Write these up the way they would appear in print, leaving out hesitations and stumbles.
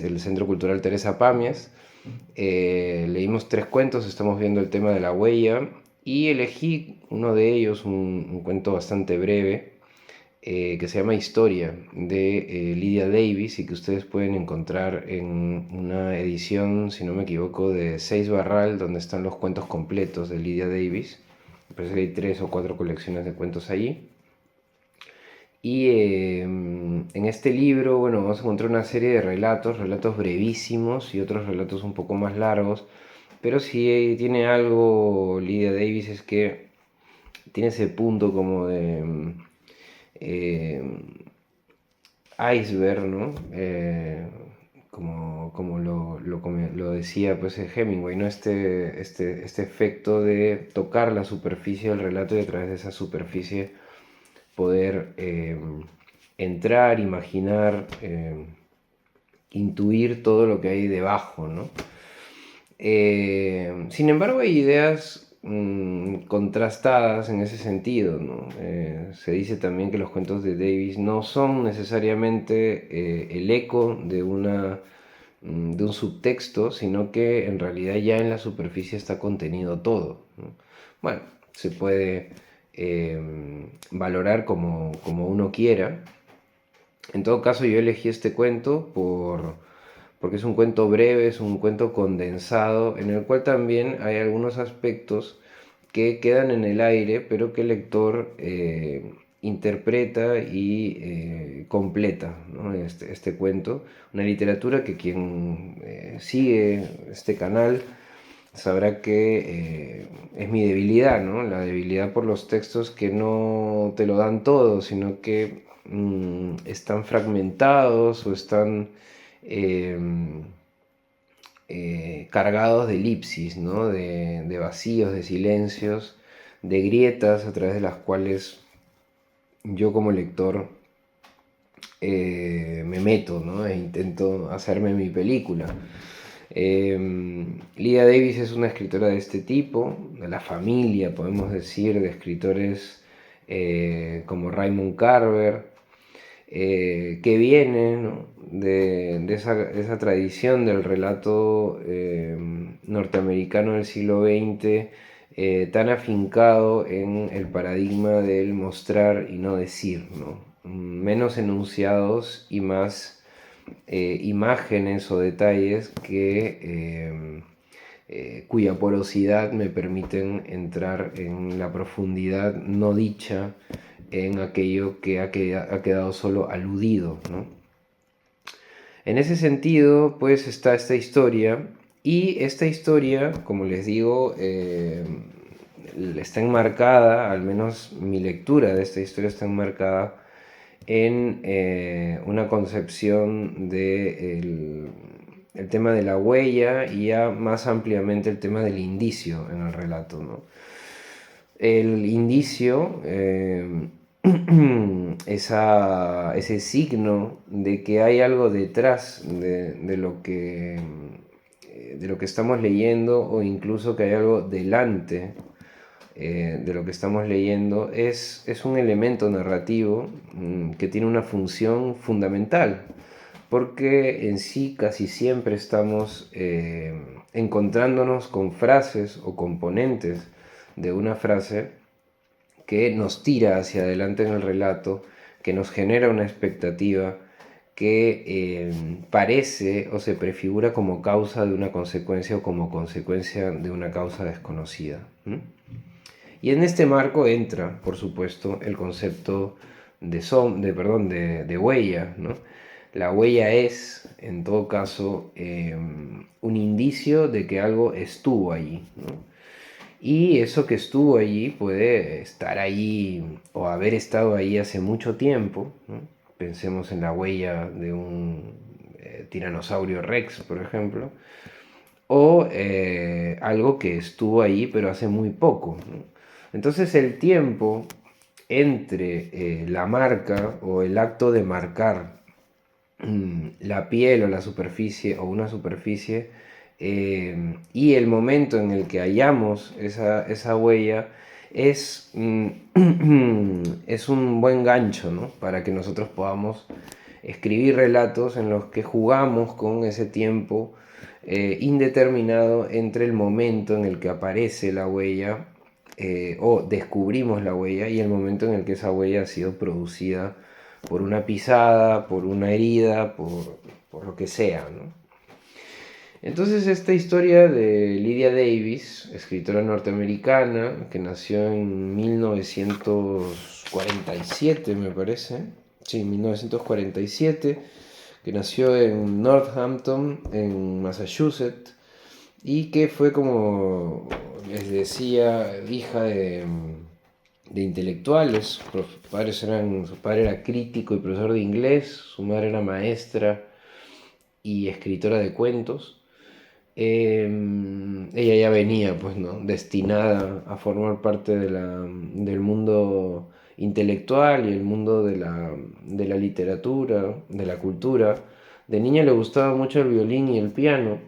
El Centro Cultural Teresa Pamias. Leímos 3 cuentos, estamos viendo el tema de la huella y elegí uno de ellos, un cuento bastante breve, que se llama Historia, de Lydia Davis, y que ustedes pueden encontrar en una edición, si no me equivoco, de 6 Barral, donde están los cuentos completos de Lydia Davis. Me parece que hay 3 o 4 colecciones de cuentos allí. Y en este libro, bueno, vamos a encontrar una serie de relatos brevísimos y otros relatos un poco más largos, pero si tiene algo Lydia Davis es que tiene ese punto como de eh, iceberg, ¿no? Como lo decía pues Hemingway, ¿no? Este efecto de tocar la superficie del relato y a través de esa superficie poder entrar, imaginar, intuir todo lo que hay debajo, ¿no? Sin embargo, hay ideas contrastadas en ese sentido, ¿no? Se dice también que los cuentos de Davis no son necesariamente el eco de un subtexto, sino que en realidad ya en la superficie está contenido todo, ¿no? Bueno, se puede valorar como uno quiera. En todo caso, yo elegí este cuento porque es un cuento breve, es un cuento condensado, en el cual también hay algunos aspectos que quedan en el aire, pero que el lector interpreta y completa, ¿no? Este cuento. Una literatura que quien sigue este canal sabrá que es mi debilidad, ¿no? La debilidad por los textos que no te lo dan todo, sino que están fragmentados o están eh, cargados de elipsis, ¿no? De vacíos, de silencios, de grietas a través de las cuales yo como lector me meto, ¿no? E intento hacerme mi película. Lydia Davis es una escritora de este tipo, de la familia, podemos decir, de escritores como Raymond Carver, que viene, ¿no? de esa tradición del relato norteamericano del siglo XX, tan afincado en el paradigma del mostrar y no decir, ¿no? Menos enunciados y más imágenes o detalles cuya porosidad me permiten entrar en la profundidad no dicha en aquello que ha quedado solo aludido, ¿no? En ese sentido, pues está esta historia, y esta historia, como les digo, está enmarcada, al menos mi lectura de esta historia está enmarcada en una concepción del el tema de la huella y ya más ampliamente el tema del indicio en el relato, ¿no? El indicio, ese signo de que hay algo detrás de lo que estamos leyendo, o incluso que hay algo delante de lo que estamos leyendo, es un elemento narrativo que tiene una función fundamental, porque en sí casi siempre estamos encontrándonos con frases o componentes de una frase que nos tira hacia adelante en el relato, que nos genera una expectativa, que parece o se prefigura como causa de una consecuencia o como consecuencia de una causa desconocida. Y en este marco entra, por supuesto, el concepto de huella, ¿no? La huella es, en todo caso, un indicio de que algo estuvo allí, ¿no? Y eso que estuvo allí puede estar allí o haber estado allí hace mucho tiempo, ¿no? Pensemos en la huella de un tiranosaurio rex, por ejemplo, o algo que estuvo allí pero hace muy poco, ¿no? Entonces el tiempo entre la marca o el acto de marcar la piel o la superficie o una superficie y el momento en el que hallamos esa huella es, es un buen gancho, ¿no? Para que nosotros podamos escribir relatos en los que jugamos con ese tiempo indeterminado entre el momento en el que aparece la huella o descubrimos la huella y el momento en el que esa huella ha sido producida por una pisada, por una herida, por lo que sea, ¿no? Entonces esta historia de Lydia Davis, escritora norteamericana, que nació en 1947, me parece, sí, 1947, que nació en Northampton, en Massachusetts, y que fue, como les decía, hija de intelectuales. Su padre era crítico y profesor de inglés, su madre era maestra y escritora de cuentos. Ella ya venía, pues, ¿no? Destinada a formar parte del mundo intelectual y el mundo de la literatura, de la cultura. De niña le gustaba mucho el violín y el piano.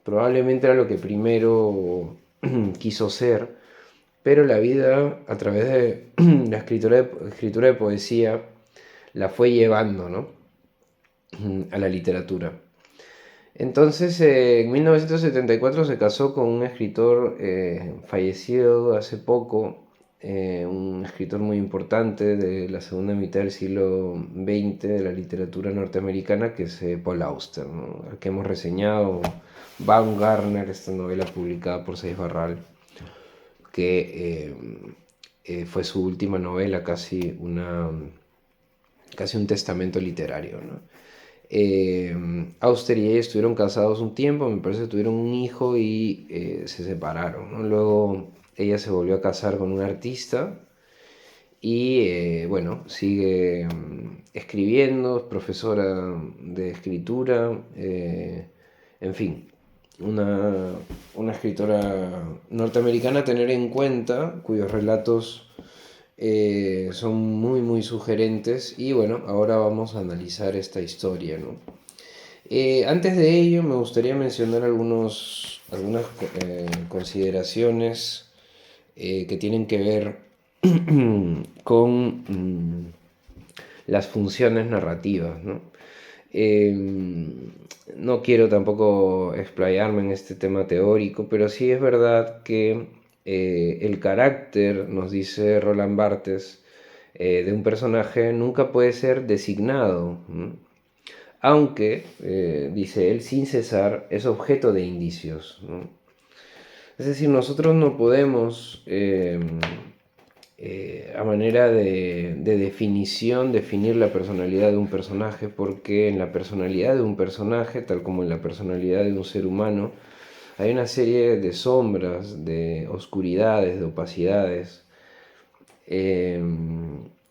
Probablemente era lo que primero quiso ser, pero la vida, a través de la escritura de poesía, la fue llevando, ¿no? A la literatura. Entonces, en 1974 se casó con un escritor fallecido hace poco, un escritor muy importante de la segunda mitad del siglo XX de la literatura norteamericana, que es Paul Auster, ¿no? Al que hemos reseñado Baumgartner, esta novela publicada por Seix Barral, que fue su última novela, casi un testamento literario, ¿no? Auster y ella estuvieron casados un tiempo, me parece que tuvieron un hijo y se separaron, ¿no? Luego ella se volvió a casar con un artista y bueno, sigue escribiendo, es profesora de escritura, en fin, una escritora norteamericana a tener en cuenta, cuyos relatos son muy muy sugerentes. Y bueno, ahora vamos a analizar esta historia, ¿no? Antes de ello me gustaría mencionar algunas consideraciones que tienen que ver con las funciones narrativas, ¿no? No quiero tampoco explayarme en este tema teórico, pero sí es verdad que el carácter, nos dice Roland Barthes, de un personaje nunca puede ser designado, ¿no? Aunque, dice él, sin cesar es objeto de indicios, ¿no? Es decir, nosotros no podemos, a manera de definición, definir la personalidad de un personaje, porque en la personalidad de un personaje, tal como en la personalidad de un ser humano, hay una serie de sombras, de oscuridades, de opacidades.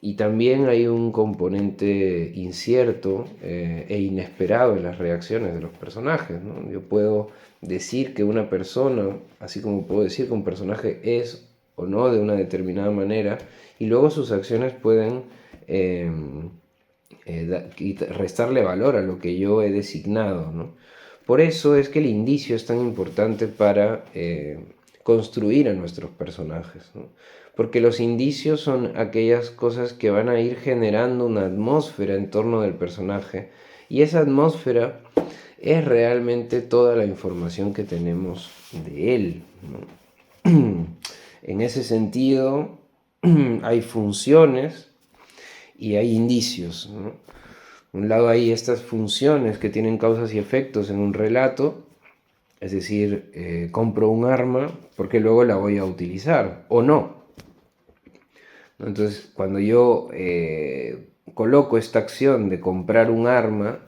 Y también hay un componente incierto e inesperado en las reacciones de los personajes, ¿no? Yo puedo decir que una persona, así como puedo decir que un personaje es o no de una determinada manera, y luego sus acciones pueden eh, restarle valor a lo que yo he designado, ¿no? Por eso es que el indicio es tan importante para construir a nuestros personajes, ¿no? Porque los indicios son aquellas cosas que van a ir generando una atmósfera en torno del personaje, y esa atmósfera es realmente toda la información que tenemos de él, ¿no? En ese sentido, hay funciones y hay indicios, ¿no? Un lado hay estas funciones que tienen causas y efectos en un relato, es decir, compro un arma porque luego la voy a utilizar o no. Entonces, cuando yo coloco esta acción de comprar un arma,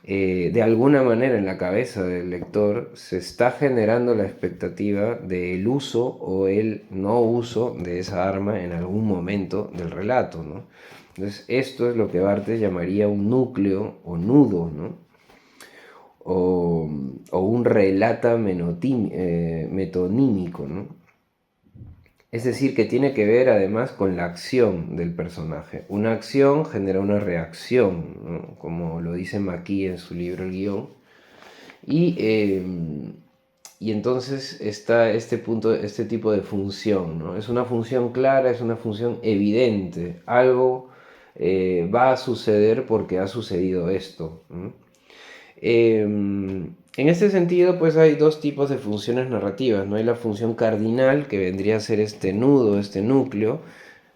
de alguna manera en la cabeza del lector se está generando la expectativa del uso o el no uso de esa arma en algún momento del relato, ¿no? Entonces, esto es lo que Barthes llamaría un núcleo o nudo, ¿no? O un relata metonímico, ¿no? Es decir, que tiene que ver además con la acción del personaje. Una acción genera una reacción, ¿no? Como lo dice McKee en su libro El Guión. Y y entonces está este punto, este tipo de función, ¿no? Es una función clara, es una función evidente. Algo va a suceder porque ha sucedido esto, ¿no? En este sentido, pues hay dos tipos de funciones narrativas, ¿no? Hay la función cardinal, que vendría a ser este nudo, este núcleo,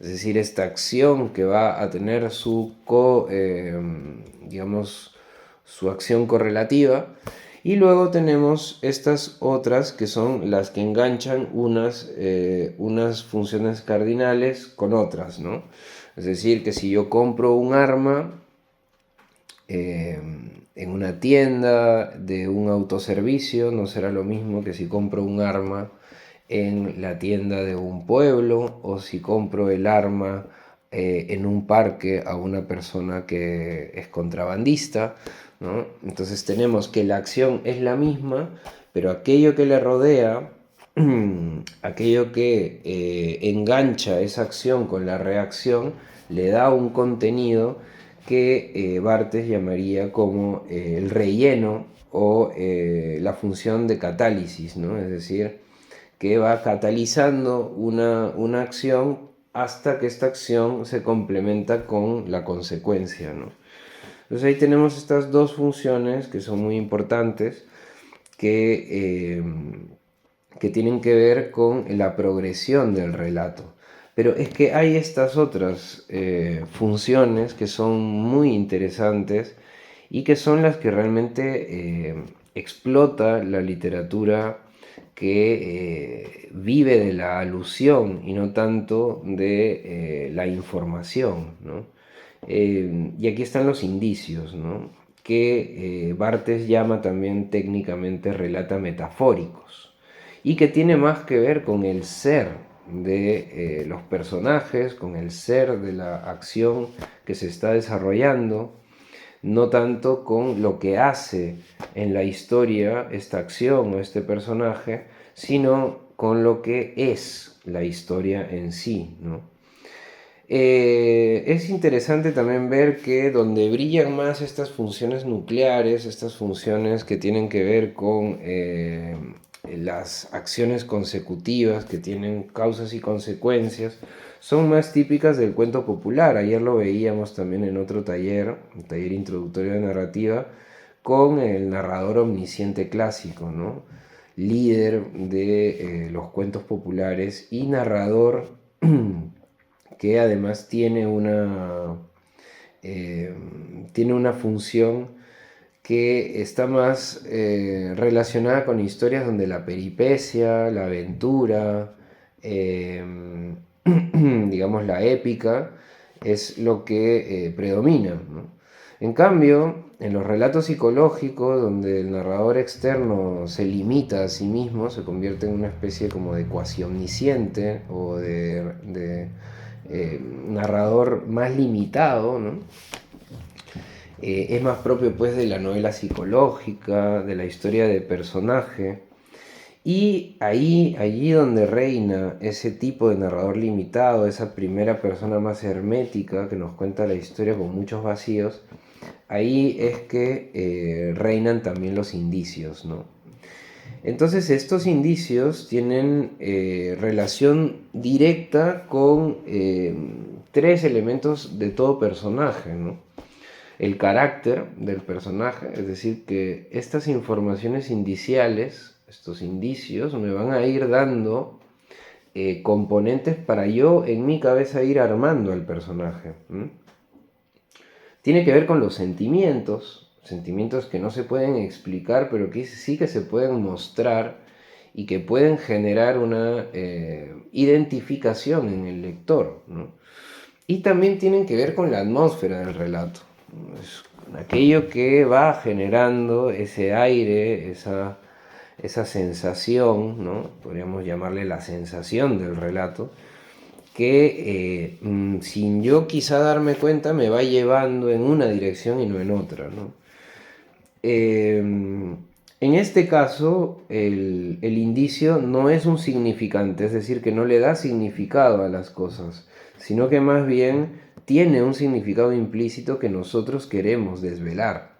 es decir, esta acción que va a tener digamos, su acción correlativa. Y luego tenemos estas otras que son las que enganchan unas funciones cardinales con otras, ¿no? Es decir, que si yo compro un arma, en una tienda de un autoservicio, no será lo mismo que si compro un arma en la tienda de un pueblo, o si compro el arma en un parque a una persona que es contrabandista, ¿no? Entonces tenemos que la acción es la misma, pero aquello que le rodea, aquello que engancha esa acción con la reacción, le da un contenido que Barthes llamaría como el relleno o la función de catálisis, ¿no? Es decir, que va catalizando una acción hasta que esta acción se complementa con la consecuencia, ¿no? Entonces ahí tenemos estas dos funciones que son muy importantes, que, que tienen que ver con la progresión del relato. Pero es que hay estas otras funciones que son muy interesantes y que son las que realmente explota la literatura que vive de la alusión y no tanto de la información, ¿no? Y aquí están los indicios, ¿no? Que Barthes llama también técnicamente relata metafóricos y que tiene más que ver con el ser de los personajes, con el ser de la acción que se está desarrollando, no tanto con lo que hace en la historia esta acción o este personaje, sino con lo que es la historia en sí, ¿no? Es interesante también ver que donde brillan más estas funciones nucleares, estas funciones que tienen que ver con las acciones consecutivas, que tienen causas y consecuencias, son más típicas del cuento popular. Ayer lo veíamos también en otro taller, un taller introductorio de narrativa, con el narrador omnisciente clásico, ¿no? Líder de los cuentos populares y narrador que además tiene una función que está más relacionada con historias donde la peripecia, la aventura, eh, digamos la épica, es lo que predomina, ¿no? En cambio, en los relatos psicológicos, donde el narrador externo se limita a sí mismo, se convierte en una especie como de cuasi omnisciente o de narrador más limitado, ¿no? Es más propio pues de la novela psicológica, de la historia de personaje. Y allí donde reina ese tipo de narrador limitado, esa primera persona más hermética que nos cuenta la historia con muchos vacíos, ahí es que reinan también los indicios, ¿no? Entonces estos indicios tienen relación directa con tres elementos de todo personaje, ¿no? El carácter del personaje, es decir, que estas informaciones indiciales, estos indicios, me van a ir dando componentes para yo en mi cabeza ir armando al personaje. Tiene que ver con los sentimientos, sentimientos que no se pueden explicar, pero que sí que se pueden mostrar y que pueden generar una identificación en el lector, ¿no? Y también tienen que ver con la atmósfera del relato. Es aquello que va generando ese aire, esa sensación, ¿no? Podríamos llamarle la sensación del relato, que sin yo quizá darme cuenta me va llevando en una dirección y no en otra, ¿no? En este caso, el indicio no es un significante, es decir, que no le da significado a las cosas, sino que más bien tiene un significado implícito que nosotros queremos desvelar.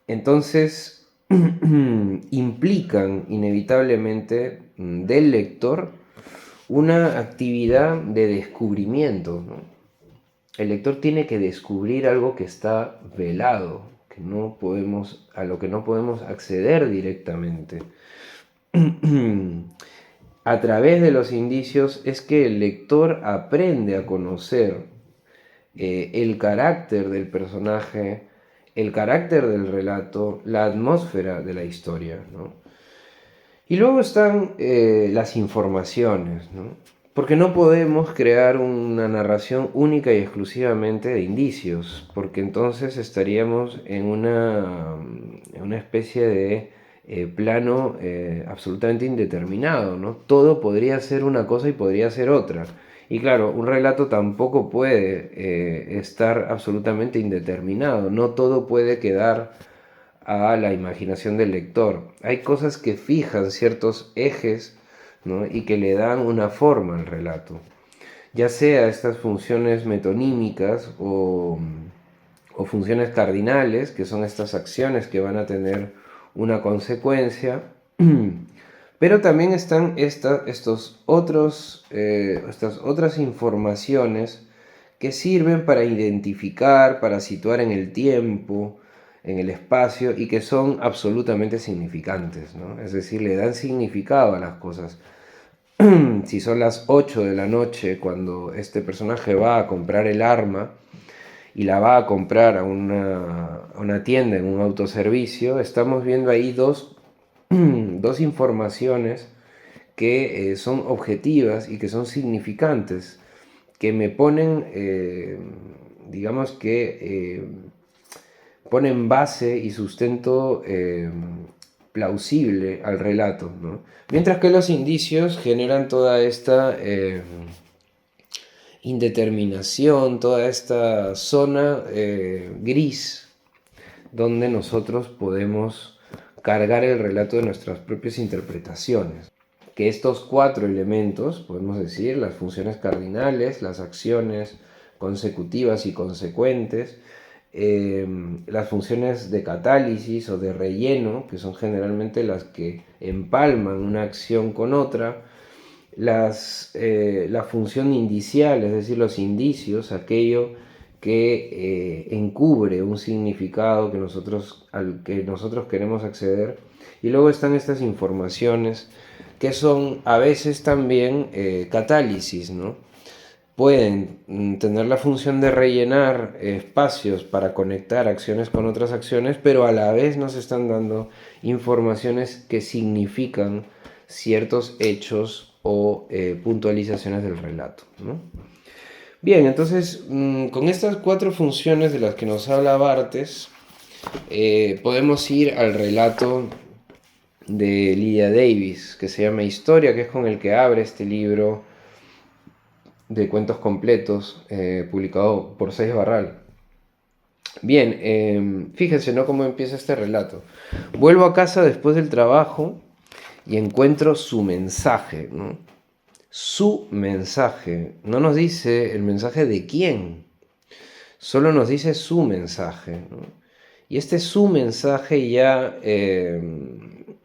Entonces, implican inevitablemente del lector una actividad de descubrimiento, ¿no? El lector tiene que descubrir algo que está velado, a lo que no podemos acceder directamente. A través de los indicios es que el lector aprende a conocer el carácter del personaje, el carácter del relato, la atmósfera de la historia, ¿no? Y luego están las informaciones, ¿no? Porque no podemos crear una narración única y exclusivamente de indicios, porque entonces estaríamos en una especie de plano absolutamente indeterminado, ¿no? Todo podría ser una cosa y podría ser otra. Y claro, un relato tampoco puede estar absolutamente indeterminado, no todo puede quedar a la imaginación del lector. Hay cosas que fijan ciertos ejes, ¿no? Y que le dan una forma al relato. Ya sea estas funciones metonímicas o funciones cardinales, que son estas acciones que van a tener una consecuencia. Pero también están estas otras informaciones que sirven para identificar, para situar en el tiempo, en el espacio, y que son absolutamente significantes, ¿no? Es decir, le dan significado a las cosas. Si son las 8 de la noche cuando este personaje va a comprar el arma y la va a comprar a una tienda en un autoservicio, estamos viendo ahí dos informaciones que son objetivas y que son significantes, que me ponen, digamos que ponen base y sustento plausible al relato, ¿no? Mientras que los indicios generan toda esta indeterminación, toda esta zona gris donde nosotros podemos cargar el relato de nuestras propias interpretaciones. Que estos 4 elementos, podemos decir, las funciones cardinales, las acciones consecutivas y consecuentes, las funciones de catálisis o de relleno, que son generalmente las que empalman una acción con otra, la función indicial, es decir, los indicios, aquello que encubre un significado al que nosotros queremos acceder. Y luego están estas informaciones que son a veces también catálisis, ¿no? Pueden tener la función de rellenar espacios para conectar acciones con otras acciones, pero a la vez nos están dando informaciones que significan ciertos hechos o puntualizaciones del relato, ¿no? Bien, entonces con estas 4 funciones de las que nos habla Barthes, podemos ir al relato de Lydia Davis, que se llama Historia, que es con el que abre este libro de cuentos completos, publicado por Seix Barral. Bien, fíjense, ¿no?, cómo empieza este relato. Vuelvo a casa después del trabajo y encuentro su mensaje, ¿no? Su mensaje. No nos dice el mensaje de quién, solo nos dice su mensaje, ¿no? Y este su mensaje ya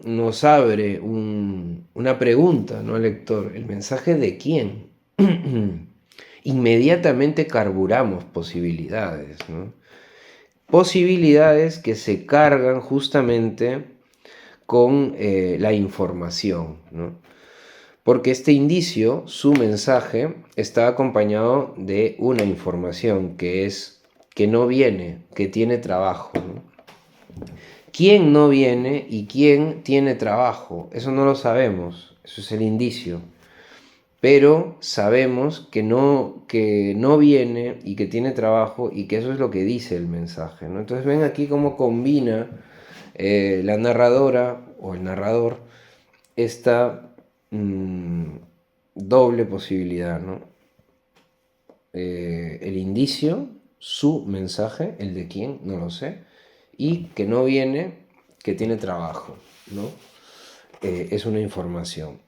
nos abre una pregunta, ¿no?, al lector. ¿El mensaje de quién? Inmediatamente carburamos posibilidades, ¿no? Posibilidades que se cargan justamente con la información, ¿no? Porque este indicio, su mensaje, está acompañado de una información que es que no viene, que tiene trabajo, ¿no? ¿Quién no viene y quién tiene trabajo? Eso no lo sabemos, eso es el indicio. Pero sabemos que no viene y que tiene trabajo, y que eso es lo que dice el mensaje, ¿no? Entonces ven aquí cómo combina la narradora o el narrador esta doble posibilidad, ¿no? El indicio, su mensaje, el de quién, no lo sé, y que no viene, que tiene trabajo, ¿no? Es una información.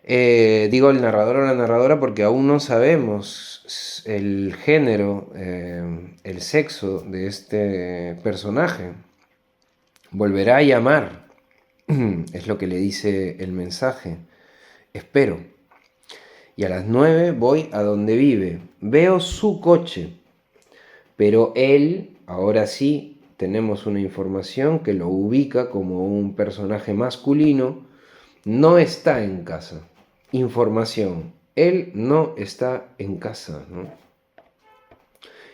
Digo el narrador o la narradora porque aún no sabemos el género, el sexo de este personaje. Volverá a llamar, es lo que le dice el mensaje. Espero. Y a las 9 voy a donde vive. Veo su coche. Pero él, ahora sí, tenemos una información que lo ubica como un personaje masculino, no está en casa. Información, él no está en casa, ¿no?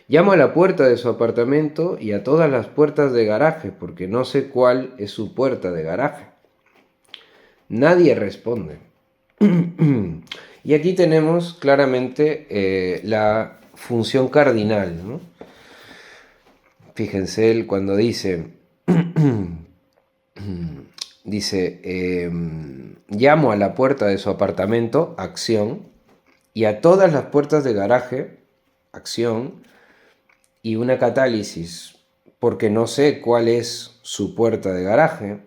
Llamo a la puerta de su apartamento y a todas las puertas de garaje, porque no sé cuál es su puerta de garaje. Nadie responde. Y aquí tenemos claramente la función cardinal, ¿no? Fíjense él cuando dice, llamo a la puerta de su apartamento, acción, y a todas las puertas de garaje, acción, y una catálisis, porque no sé cuál es su puerta de garaje.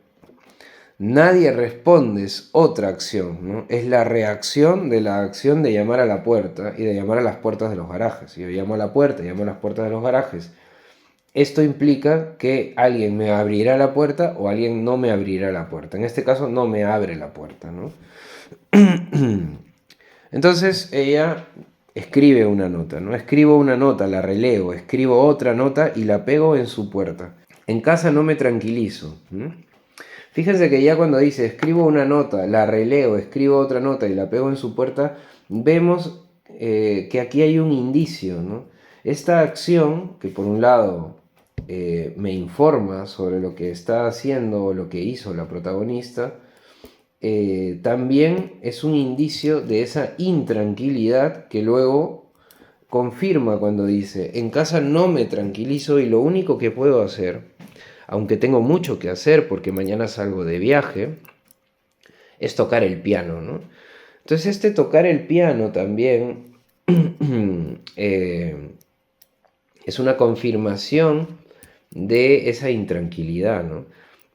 Nadie responde, es otra acción, ¿no? Es la reacción de la acción de llamar a la puerta y de llamar a las puertas de los garajes. Si yo llamo a la puerta, llamo a las puertas de los garajes, esto implica que alguien me abrirá la puerta o alguien no me abrirá la puerta. En este caso no me abre la puerta, ¿no? Entonces ella escribe una nota, ¿no? Escribo una nota, la releo, escribo otra nota y la pego en su puerta. En casa no me tranquilizo. Fíjense que ya cuando dice escribo una nota, la releo, escribo otra nota y la pego en su puerta, vemos que aquí hay un indicio, ¿no? Esta acción, que por un lado me informa sobre lo que está haciendo o lo que hizo la protagonista, también es un indicio de esa intranquilidad que luego confirma cuando dice, en casa no me tranquilizo y lo único que puedo hacer, aunque tengo mucho que hacer porque mañana salgo de viaje, es tocar el piano, ¿no? Entonces este tocar el piano también es una confirmación de esa intranquilidad, ¿no?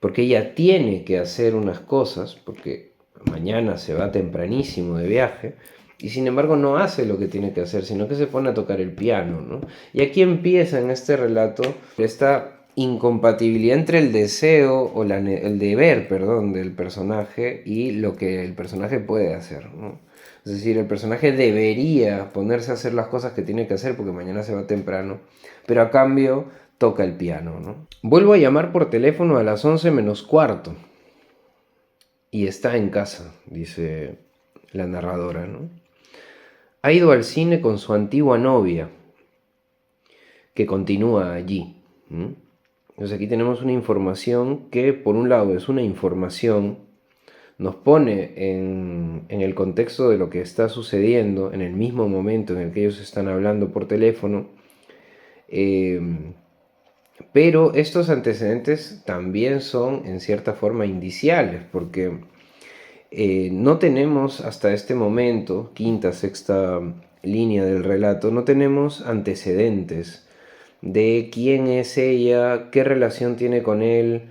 Porque ella tiene que hacer unas cosas, porque mañana se va tempranísimo de viaje, y sin embargo no hace lo que tiene que hacer, sino que se pone a tocar el piano, ¿no? Y aquí empieza en este relato esta incompatibilidad entre el deseo o el deber, perdón, del personaje y lo que el personaje puede hacer, ¿no? Es decir, el personaje debería ponerse a hacer las cosas que tiene que hacer porque mañana se va temprano, pero a cambio toca el piano, ¿no? Vuelvo a llamar por teléfono a las 11 menos cuarto y está en casa, dice la narradora, ¿no? Ha ido al cine con su antigua novia, que continúa allí. Entonces aquí tenemos una información que por un lado es una información, nos pone en el contexto de lo que está sucediendo en el mismo momento en el que ellos están hablando por teléfono, pero estos antecedentes también son en cierta forma indiciales, porque no tenemos hasta este momento, quinta, sexta línea del relato, no tenemos antecedentes de quién es ella, qué relación tiene con él.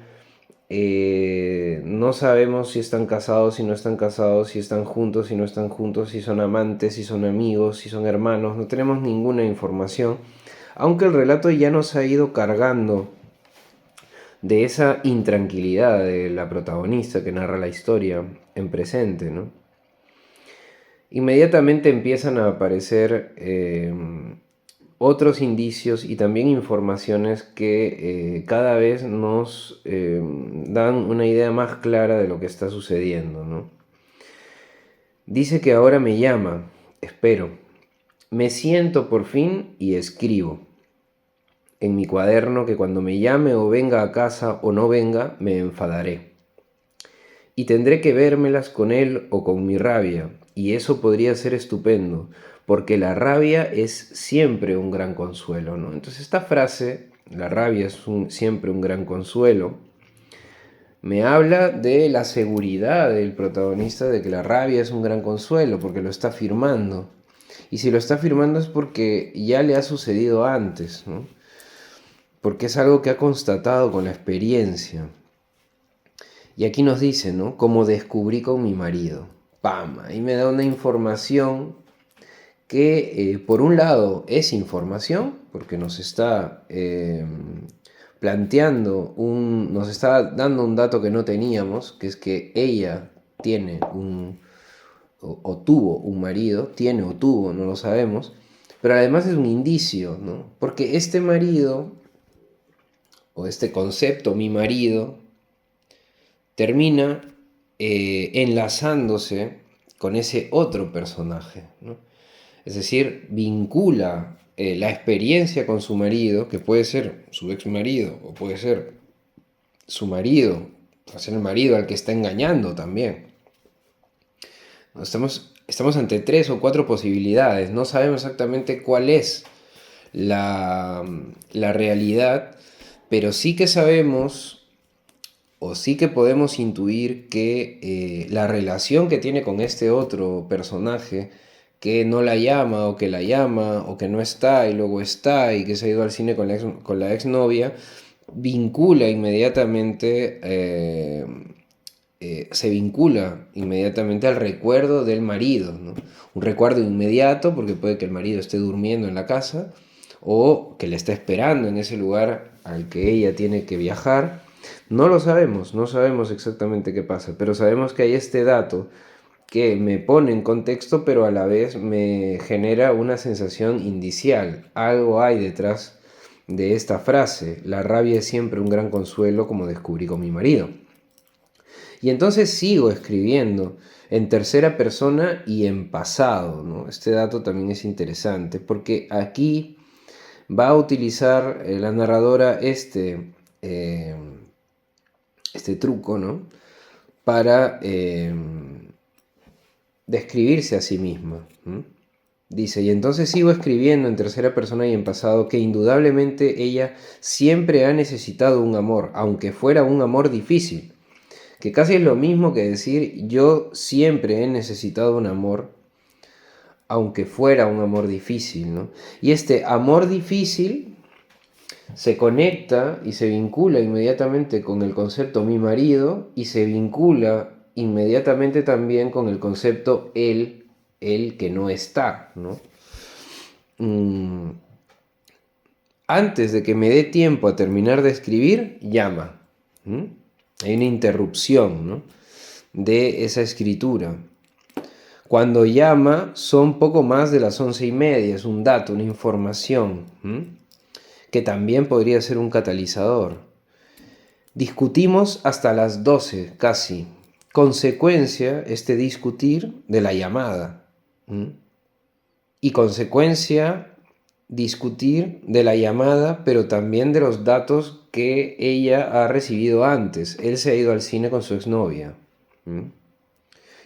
No sabemos si están casados, si no están casados, si están juntos, si no están juntos, si son amantes, si son amigos, si son hermanos. No tenemos ninguna información, aunque el relato ya nos ha ido cargando de esa intranquilidad de la protagonista que narra la historia en presente, ¿no? Inmediatamente empiezan a aparecer otros indicios y también informaciones que cada vez nos dan una idea más clara de lo que está sucediendo, ¿no? Dice que ahora me llama, espero. Me siento por fin y escribo en mi cuaderno que cuando me llame o venga a casa o no venga, me enfadaré. Y tendré que vérmelas con él o con mi rabia, y eso podría ser estupendo, porque la rabia es siempre un gran consuelo, ¿no? Entonces esta frase, la rabia es siempre un gran consuelo, me habla de la seguridad del protagonista de que la rabia es un gran consuelo, porque lo está afirmando. Y si lo está afirmando es porque ya le ha sucedido antes, ¿no? Porque es algo que ha constatado con la experiencia. Y aquí nos dice, ¿no? Como descubrí con mi marido. ¡pam! Ahí me da una información que por un lado es información, porque nos está planteando nos está dando un dato que no teníamos, que es que ella tiene o tuvo un marido, tiene o tuvo, no lo sabemos, pero además es un indicio, ¿no? Porque este marido, o este concepto, mi marido, termina enlazándose con ese otro personaje, ¿no? Es decir, vincula la experiencia con su marido, que puede ser su ex marido o puede ser su marido, puede ser el marido al que está engañando también. Estamos ante 3 o 4 posibilidades, no sabemos exactamente cuál es la realidad, pero sí que sabemos o sí que podemos intuir que la relación que tiene con este otro personaje que no la llama o que la llama o que no está y luego está y que se ha ido al cine con la exnovia, vincula inmediatamente, se vincula inmediatamente al recuerdo del marido, ¿no? Un recuerdo inmediato porque puede que el marido esté durmiendo en la casa o que le está esperando en ese lugar al que ella tiene que viajar. No lo sabemos, no sabemos exactamente qué pasa, pero sabemos que hay este dato que me pone en contexto, pero a la vez me genera una sensación indicial. Algo hay detrás de esta frase: la rabia es siempre un gran consuelo, como descubrí con mi marido. Y entonces sigo escribiendo en tercera persona y en pasado, ¿no? Este dato también es interesante porque aquí va a utilizar la narradora este truco, ¿no? Para describirse a sí misma. Dice, y entonces sigo escribiendo en tercera persona y en pasado que indudablemente ella siempre ha necesitado un amor, aunque fuera un amor difícil, que casi es lo mismo que decir yo siempre he necesitado un amor, aunque fuera un amor difícil, ¿no? Y este amor difícil se conecta y se vincula inmediatamente con el concepto mi marido y se vincula inmediatamente también con el concepto él que no está, ¿no? Antes de que me dé tiempo a terminar de escribir, llama. Hay una interrupción, ¿no?, de esa escritura. Cuando llama son poco más de las 11:30, es un dato, una información, que también podría ser un catalizador. Discutimos hasta las 12 casi. Consecuencia, este discutir, de la llamada. Y consecuencia, discutir de la llamada, pero también de los datos que ella ha recibido antes. Él se ha ido al cine con su exnovia.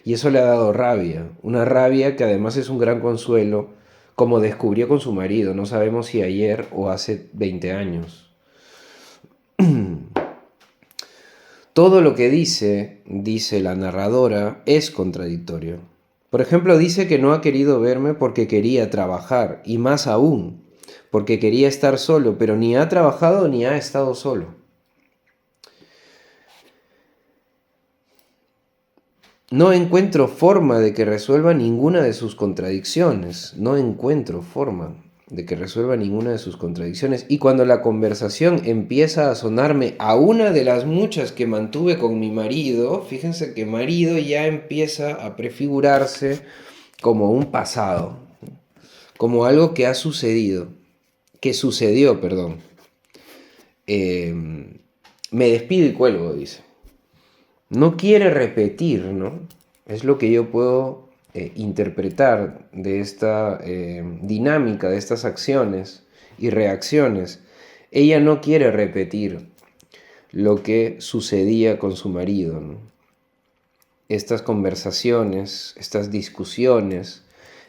Y eso le ha dado rabia. Una rabia que además es un gran consuelo, como descubrió con su marido. No sabemos si ayer o hace 20 años. Todo lo que dice la narradora, es contradictorio. Por ejemplo, dice que no ha querido verme porque quería trabajar, y más aún, porque quería estar solo, pero ni ha trabajado ni ha estado solo. No encuentro forma de que resuelva ninguna de sus contradicciones. No encuentro forma de que resuelva ninguna de sus contradicciones. Y cuando la conversación empieza a sonarme a una de las muchas que mantuve con mi marido, fíjense que marido ya empieza a prefigurarse como un pasado, como algo que ha sucedido, que sucedió, perdón. Me despido y cuelgo, dice. No quiere repetir, ¿no? Es lo que yo puedo interpretar de esta dinámica, de estas acciones y reacciones. Ella no quiere repetir lo que sucedía con su marido, ¿no? Estas conversaciones, estas discusiones,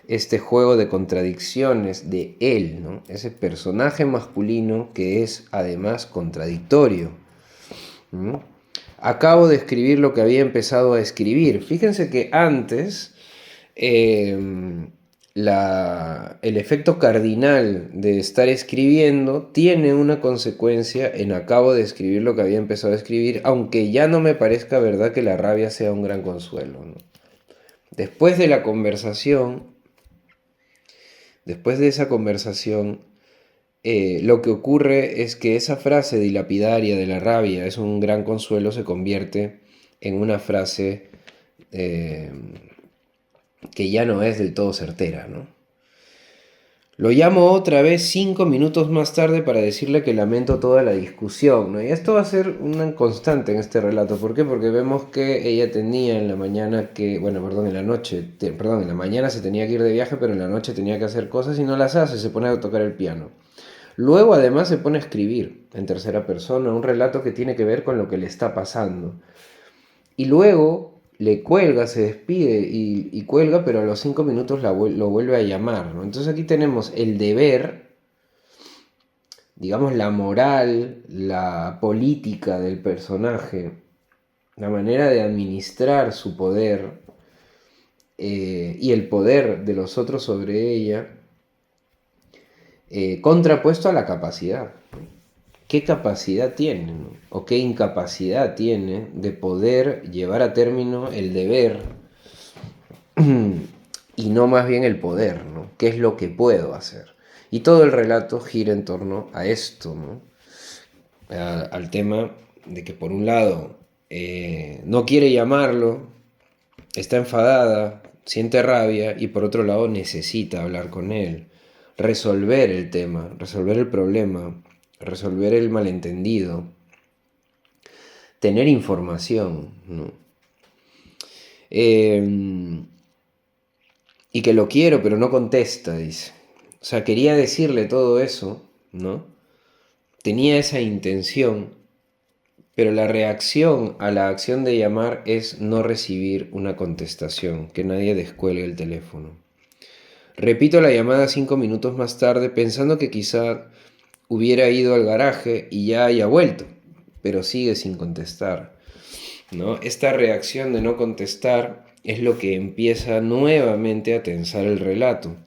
este juego de contradicciones de él, ¿no? Ese personaje masculino que es además contradictorio. Acabo de escribir lo que había empezado a escribir. Fíjense que antes el efecto cardinal de estar escribiendo tiene una consecuencia en acabo de escribir lo que había empezado a escribir, aunque ya no me parezca verdad que la rabia sea un gran consuelo, ¿no? Después de la conversación, después de esa conversación, lo que ocurre es que esa frase dilapidaria de la rabia es un gran consuelo, se convierte en una frase eh, que ya no es del todo certera, ¿no? Lo llamo otra vez 5 minutos más tarde para decirle que lamento toda la discusión, ¿no? Y esto va a ser una constante en este relato. ¿Por qué? Porque vemos que ella tenía en la mañana que, bueno, perdón, en la noche, perdón, en la mañana se tenía que ir de viaje, pero en la noche tenía que hacer cosas y no las hace, se pone a tocar el piano. Luego además se pone a escribir en tercera persona un relato que tiene que ver con lo que le está pasando. Y luego le cuelga, se despide y cuelga, pero a los 5 minutos lo vuelve a llamar, ¿no? Entonces aquí tenemos el deber, digamos la moral, la política del personaje, la manera de administrar su poder y el poder de los otros sobre ella, contrapuesto a la capacidad. ¿Qué capacidad tiene, ¿no? O qué incapacidad tiene de poder llevar a término el deber y no más bien el poder, ¿no? ¿Qué es lo que puedo hacer? Y todo el relato gira en torno a esto, ¿no? Al tema de que por un lado no quiere llamarlo, está enfadada, siente rabia y por otro lado necesita hablar con él, resolver el tema, resolver el problema, resolver el malentendido, tener información, ¿no? Y que lo quiero, pero no contesta, dice. O sea, quería decirle todo eso, ¿no? Tenía esa intención, pero la reacción a la acción de llamar es no recibir una contestación, que nadie descuelgue el teléfono. Repito la llamada 5 minutos más tarde, pensando que quizá hubiera ido al garaje y ya haya vuelto, pero sigue sin contestar, ¿no? Esta reacción de no contestar es lo que empieza nuevamente a tensar el relato.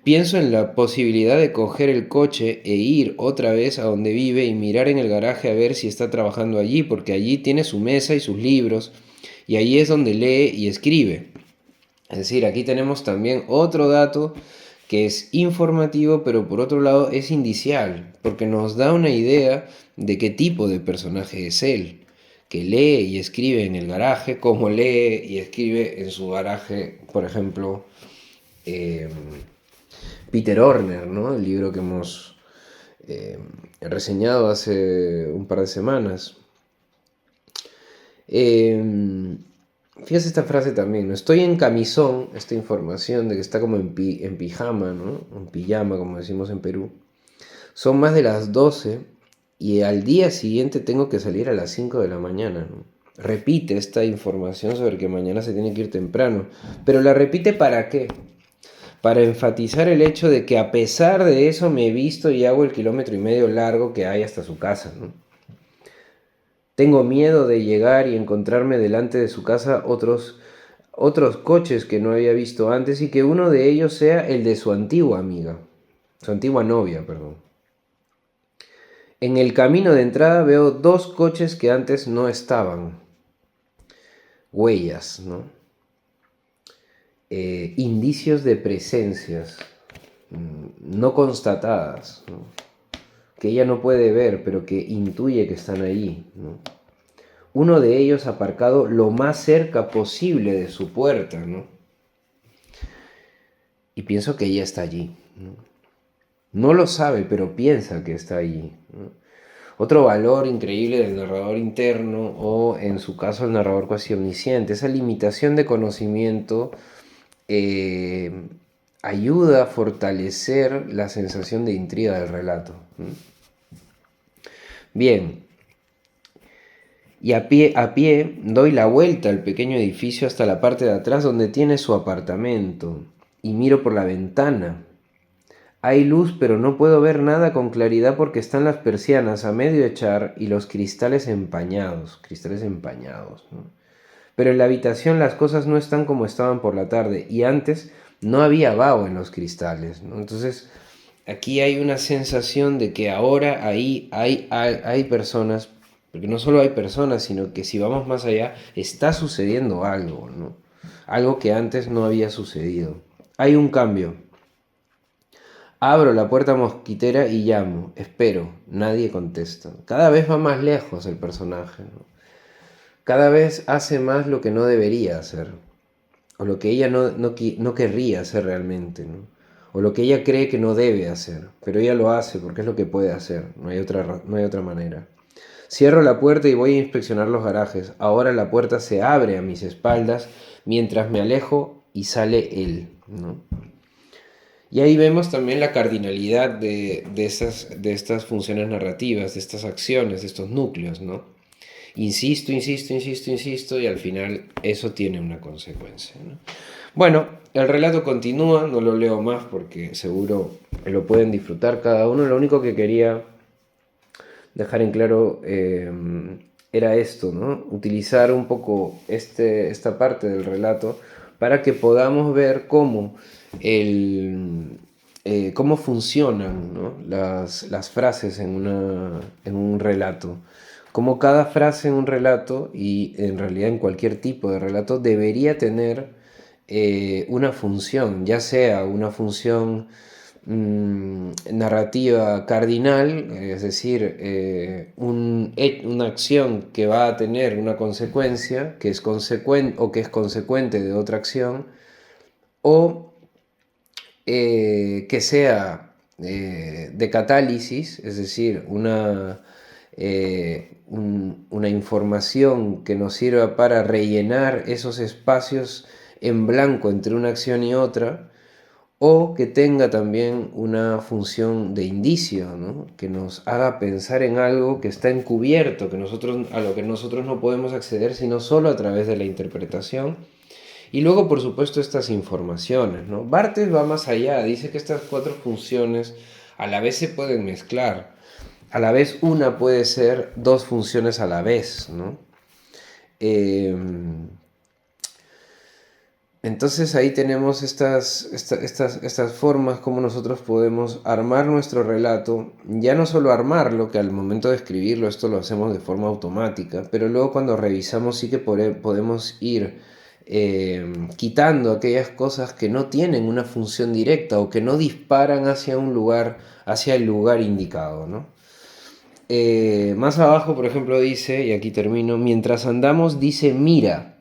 Pienso en la posibilidad de coger el coche e ir otra vez a donde vive y mirar en el garaje a ver si está trabajando allí, porque allí tiene su mesa y sus libros, y allí es donde lee y escribe. Es decir, aquí tenemos también otro dato que es informativo, pero por otro lado es indicial, porque nos da una idea de qué tipo de personaje es él, que lee y escribe en el garaje, como lee y escribe en su garaje, por ejemplo, Peter Orner, ¿no? El libro que hemos reseñado hace un par de semanas. Fíjate esta frase también, ¿no? Estoy en camisón, esta información de que está como en pijama, ¿no? En pijama, como decimos en Perú. Son más de las 12 y al día siguiente tengo que salir a las 5 de la mañana, ¿no? Repite esta información sobre que mañana se tiene que ir temprano. Pero la repite ¿para qué? Para enfatizar el hecho de que a pesar de eso me he visto y hago el 1,5 kilómetros largo que hay hasta su casa, ¿no? Tengo miedo de llegar y encontrarme delante de su casa otros coches que no había visto antes y que uno de ellos sea el de su antigua amiga, su antigua novia, perdón. En el camino de entrada veo 2 coches que antes no estaban. Huellas, ¿no? Indicios de presencias no constatadas, ¿no? Que ella no puede ver, pero que intuye que están allí, ¿no? Uno de ellos aparcado lo más cerca posible de su puerta, ¿no? Y pienso que ella está allí, ¿no? No lo sabe, pero piensa que está allí, ¿no? Otro valor increíble del narrador interno, o en su caso el narrador cuasi omnisciente, esa limitación de conocimiento ayuda a fortalecer la sensación de intriga del relato. Bien, y a pie doy la vuelta al pequeño edificio hasta la parte de atrás donde tiene su apartamento y miro por la ventana. Hay luz, pero no puedo ver nada con claridad porque están las persianas a medio echar y los cristales empañados, ¿no? Pero en la habitación las cosas no están como estaban por la tarde y antes no había vaho en los cristales, ¿no? Entonces aquí hay una sensación de que ahora ahí hay personas, porque no solo hay personas, sino que si vamos más allá, está sucediendo algo, ¿no? algo que antes no había sucedido. Hay un cambio. Abro la puerta mosquitera y llamo, espero, nadie contesta. Cada vez va más lejos el personaje, ¿no? Cada vez hace más lo que no debería hacer, o lo que ella no querría hacer realmente, ¿no? O lo que ella cree que no debe hacer, pero ella lo hace porque es lo que puede hacer, no hay otra manera. Cierro la puerta y voy a inspeccionar los garajes. Ahora la puerta se abre a mis espaldas mientras me alejo y sale él, ¿no? Y ahí vemos también la cardinalidad de estas funciones narrativas, de estas acciones, de estos núcleos, ¿no? Insisto, insisto, insisto, insisto, y al final eso tiene una consecuencia, ¿no? Bueno, el relato continúa, no lo leo más porque seguro lo pueden disfrutar cada uno. Lo único que quería dejar en claro era esto, ¿no? Utilizar un poco esta parte del relato para que podamos ver cómo funcionan, ¿no? las frases en un relato. Como cada frase en un relato, y en realidad en cualquier tipo de relato, debería tener una función, ya sea una función narrativa cardinal, es decir, una acción que va a tener una consecuencia, que es consecuente de otra acción, o que sea de catálisis, es decir, una información que nos sirva para rellenar esos espacios en blanco entre una acción y otra, o que tenga también una función de indicio, ¿no? Que nos haga pensar en algo que está encubierto, a lo que nosotros no podemos acceder sino solo a través de la interpretación. Y luego, por supuesto, estas informaciones, ¿no? Barthes va más allá, dice que estas cuatro funciones a la vez se pueden mezclar. A la vez una puede ser dos funciones a la vez, ¿no? Entonces ahí tenemos estas formas como nosotros podemos armar nuestro relato, ya no solo armarlo, que al momento de escribirlo esto lo hacemos de forma automática, pero luego cuando revisamos sí que podemos ir quitando aquellas cosas que no tienen una función directa o que no disparan hacia el lugar indicado, ¿no? Más abajo, por ejemplo, dice, y aquí termino, mientras andamos dice mira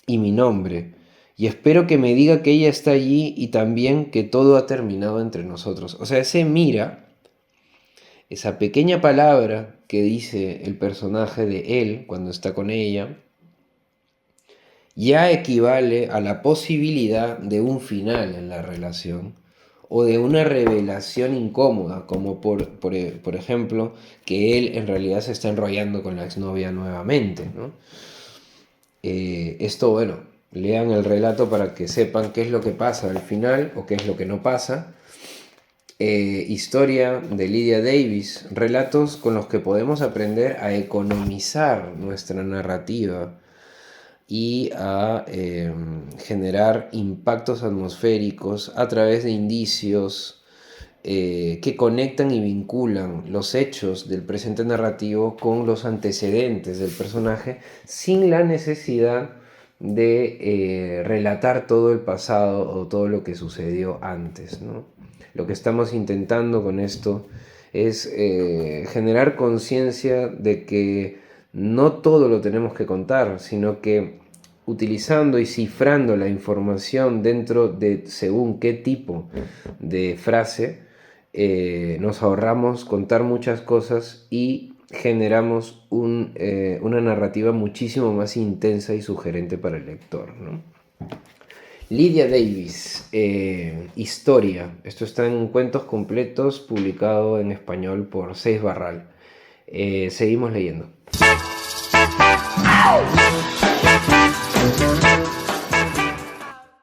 y mi nombre, y espero que me diga que ella está allí y también que todo ha terminado entre nosotros. O sea, ese mira, esa pequeña palabra que dice el personaje de él cuando está con ella, ya equivale a la posibilidad de un final en la relación o de una revelación incómoda, como por ejemplo que él en realidad se está enrollando con la exnovia nuevamente, ¿no? Esto, bueno, lean el relato para que sepan qué es lo que pasa al final o qué es lo que no pasa. Historia de Lydia Davis, relatos con los que podemos aprender a economizar nuestra narrativa y a generar impactos atmosféricos a través de indicios que conectan y vinculan los hechos del presente narrativo con los antecedentes del personaje sin la necesidad de relatar todo el pasado o todo lo que sucedió antes, ¿no? Lo que estamos intentando con esto es generar conciencia de que no todo lo tenemos que contar, sino que utilizando y cifrando la información dentro de según qué tipo de frase, nos ahorramos contar muchas cosas y generamos una narrativa muchísimo más intensa y sugerente para el lector, ¿no? Lydia Davis, Historia. Esto está en Cuentos Completos, publicado en español por Seis Barral. Seguimos leyendo.